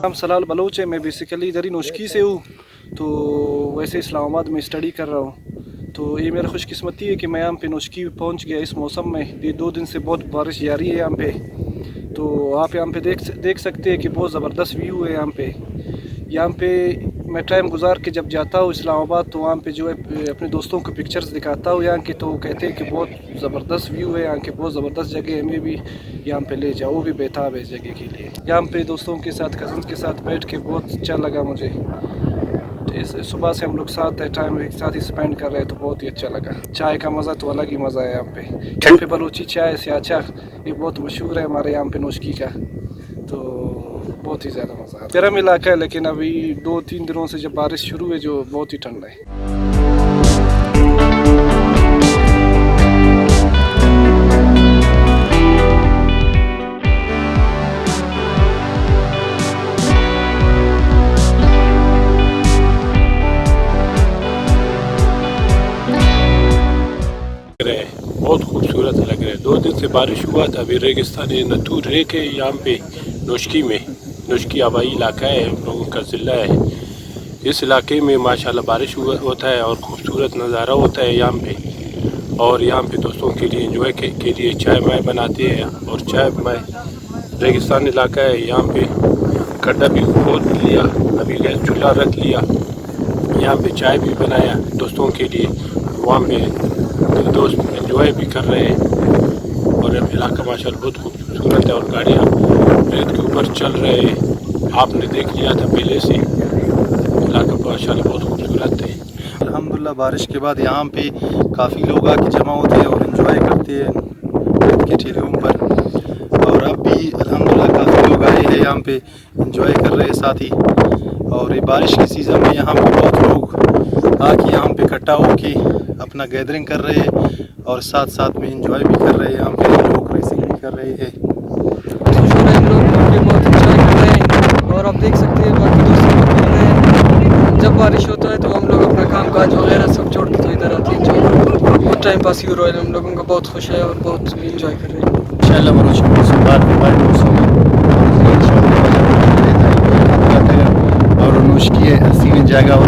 नाम सलाल बलोच है। मैं बेसिकली इधर ही नोशकी से हूँ, तो वैसे इस्लामाबाद में स्टडी कर रहा हूँ। तो ये मेरा खुशकिस्मती है कि मैं यहाँ पे नोशकी पहुँच गया इस मौसम में। ये 2 दिन से बहुत बारिश जारी है यहाँ पे। तो आप यहाँ पे देख सकते हैं कि बहुत ज़बरदस्त व्यू है यहाँ पे। यहाँ पे मैं टाइम गुजार के जब जाता हूँ इस्लामाबाद, तो वहाँ पे जो है अपने दोस्तों को पिक्चर्स दिखाता हूँ यहाँ के, तो वो कहते हैं कि बहुत ज़बरदस्त व्यू है यहाँ के, बहुत ज़बरदस्त जगह है, हमें भी यहाँ पे ले जाओ। वो भी बेताब है जगह के लिए। यहाँ पे दोस्तों के साथ, कज़न्स के साथ बैठ के बहुत अच्छा लगा मुझे। सुबह से हम लोग साथ है, टाइम एक साथ ही स्पेंड कर रहे हैं, तो बहुत ही अच्छा लगा। चाय का मज़ा तो अलग ही मज़ा है यहाँ पे बलूची चाय से अच्छा, ये बहुत मशहूर है हमारे यहाँ पे नोशकी का, तो बहुत ही ज़्यादा मज़ा आता है। गर्म इलाका है, लेकिन अभी 2-3 दिनों से जब बारिश शुरू है जो बहुत ही ठंडा है। बहुत खूबसूरत लग रहा है। 2 दिन से बारिश हुआ था। अभी रेगिस्तान नतूर रेक है यहाँ पे नोशकी में। नोशकी आबाई इलाका है, हम लोगों का ज़िला है। इस इलाके में माशाल्लाह बारिश होता है और खूबसूरत नज़ारा होता है यहाँ पे। और यहाँ पे दोस्तों के लिए एंजॉय के लिए चाय माय बनाते हैं। और चाय माय रेगिस्तान इलाका है, यहाँ पे खड्डा भी खोद लिया, अभी गैस चूल्हा रख लिया, यहाँ पे चाय भी बनाया दोस्तों के लिए। वहाँ पे दोस्त एंजॉय भी कर रहे हैं। और इलाका माशाल्लाह बहुत खूबसूरत है। और गाड़ियाँ रेत के ऊपर चल रहे हैं, आपने देख लिया था पहले से। इलाका माशाल्लाह बहुत खूबसूरत है। अल्हम्दुलिल्लाह बारिश के बाद यहाँ पे काफ़ी लोग आके जमा होते हैं और एंजॉय करते हैं रेत के ठेलों पर। और अब भी अल्हम्दुलिल्लाह काफ़ी लोग आए हैं यहाँ पे एंजॉय कर रहे हैं साथ ही। और ये बारिश के सीज़न में यहाँ पे बहुत लोग आके यहाँ पे इकट्ठा होके अपना गैदरिंग कर रहे हैं और साथ साथ में एंजॉय भी कर रहे हैं। यहाँ पे लोग रेसिंग भी कर रहे हैं। हम लोग बहुत एंजॉय कर रहे हैं। और आप देख सकते हैं बाकी दोस्तों को मिल रहे हैं। जब बारिश होता है तो हम लोग अपना काम काज वगैरह सब छोड़ के तो इधर आते हैं। बहुत टाइम पास ही हो रहा है, हम लोगों का बहुत खुश है और बहुत एंजॉय कर रहे हैं। इंशाल्लाह और नोशकी है हसीन जगह और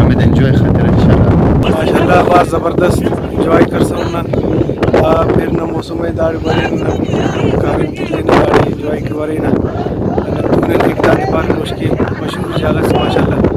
हमें एंजॉय खातिर इंशाल्लाह माशाल्लाह बहुत ज़बरदस्त एंजॉय कर सकना। फिर न मौसम में दाढ़ी बड़े न काफी लेने दाढ़ी एंजॉय के बारे ना तूने एक दाढ़ी पार नोशकी मशहूर जगह से माशाल्लाह